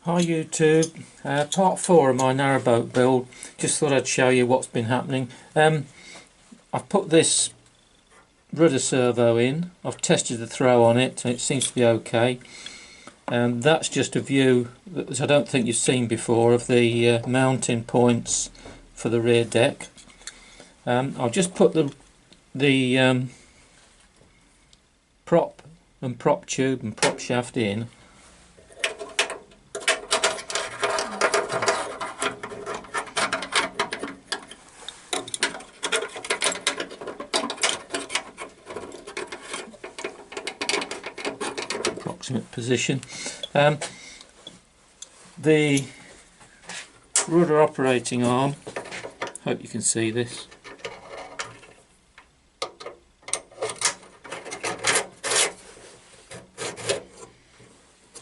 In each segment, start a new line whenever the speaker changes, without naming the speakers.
Hi YouTube, part 4 of my narrowboat build. Just thought I'd show you what's been happening. I've put this rudder servo in, I've tested the throw on it and it seems to be okay. That's just a view that I don't think you've seen before of the mounting points for the rear deck. I'll just put the prop tube and prop shaft in. Approximate position. The rudder operating arm, hope you can see this,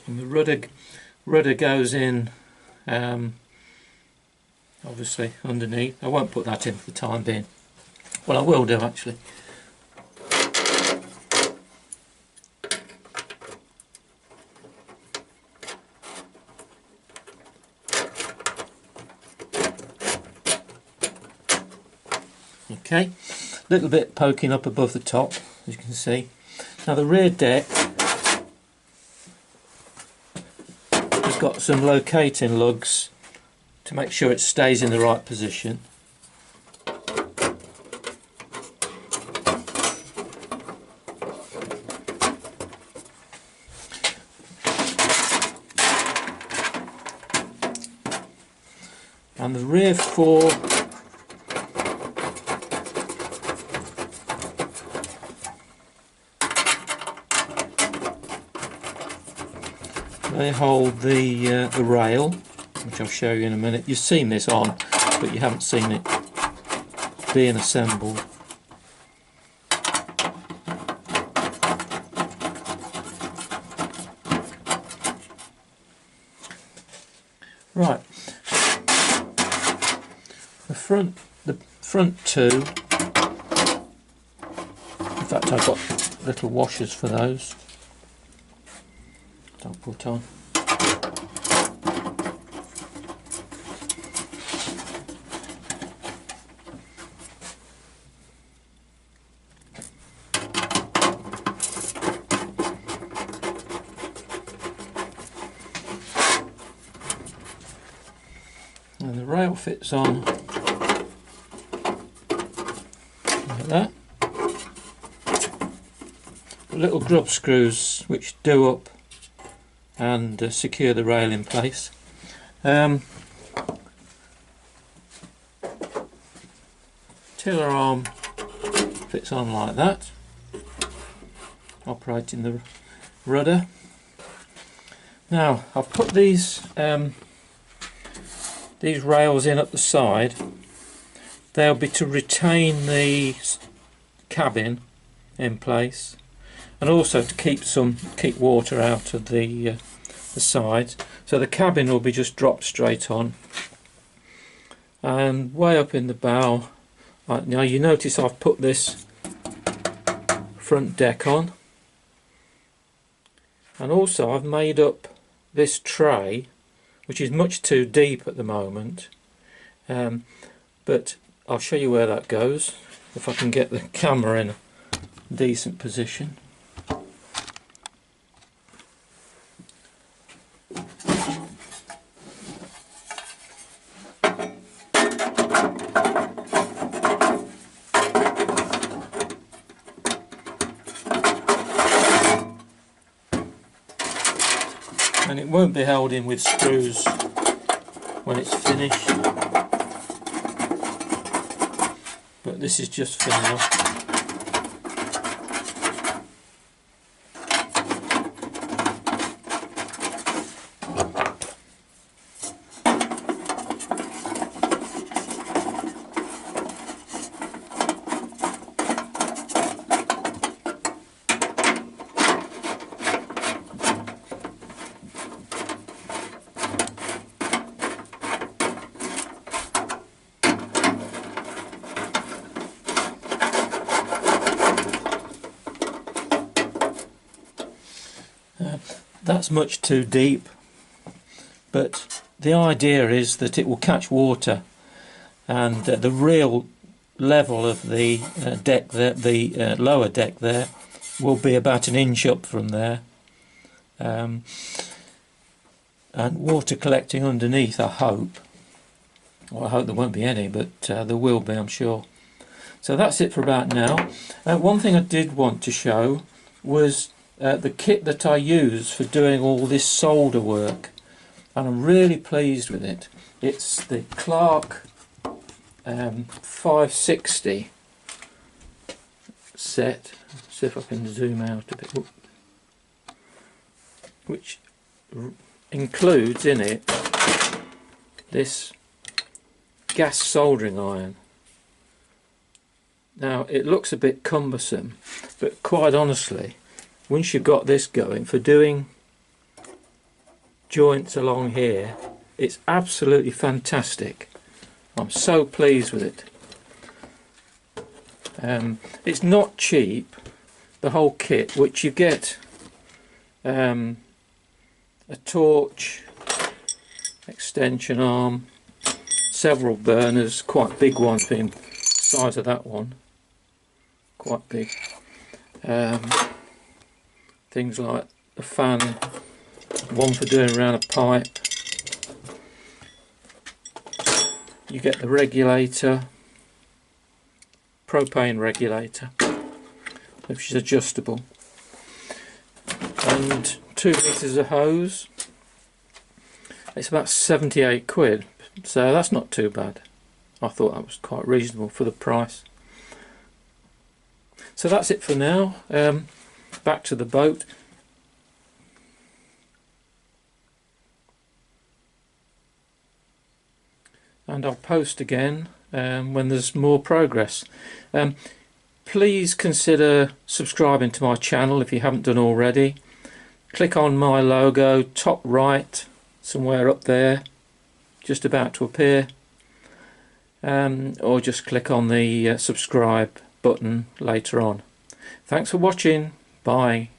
and the rudder goes in obviously underneath. I won't put that in for the time being. Well, I will do actually. Okay, a little bit poking up above the top, as you can see. Now the rear deck has got some locating lugs to make sure it stays in the right position. And the rear four they hold the rail, which I'll show you in a minute. You've seen this on, but you haven't seen it being assembled. Right, the front two. In fact, I've got little washers for those. Don't put on. And the rail fits on like that. Little grub screws which do up and secure the rail in place. Tiller arm fits on like that, operating the rudder. Now I've put these rails in at the side. They'll be to retain the cabin in place, and also to keep water out of the sides. So the cabin will be just dropped straight on. And way up in the bow, now you notice I've put this front deck on, and also I've made up this tray, which is much too deep at the moment, but I'll show you where that goes if I can get the camera in a decent position. And it won't be held in with screws when it's finished, but this is just for now. That's much too deep, but the idea is that it will catch water, and the real level of the deck there, the lower deck there, will be about an inch up from there, and water collecting underneath, I hope. Well, I hope there won't be any, but there will be, I'm sure. So that's it for about now. One thing I did want to show was the kit that I use for doing all this solder work, and I'm really pleased with it. It's the Clark 560 set. Let's see if I can zoom out a bit. Which includes in it this gas soldering iron. Now it looks a bit cumbersome, but quite honestly, once you've got this going for doing joints along here, it's absolutely fantastic. I'm so pleased with it. It's not cheap, the whole kit, which you get a torch, extension arm, several burners, quite big ones being the size of that one, quite big. Things like a fan, one for doing around a pipe. You get the regulator, propane regulator, which is adjustable, and 2 litres of hose. It's about 78 quid, so that's not too bad. I thought that was quite reasonable for the price. So that's it for now. Back to the boat. And I'll post again when there's more progress. Please consider subscribing to my channel if you haven't done already. Click on my logo, top right, somewhere up there, just about to appear, or just click on the subscribe button later on. Thanks for watching. Bye.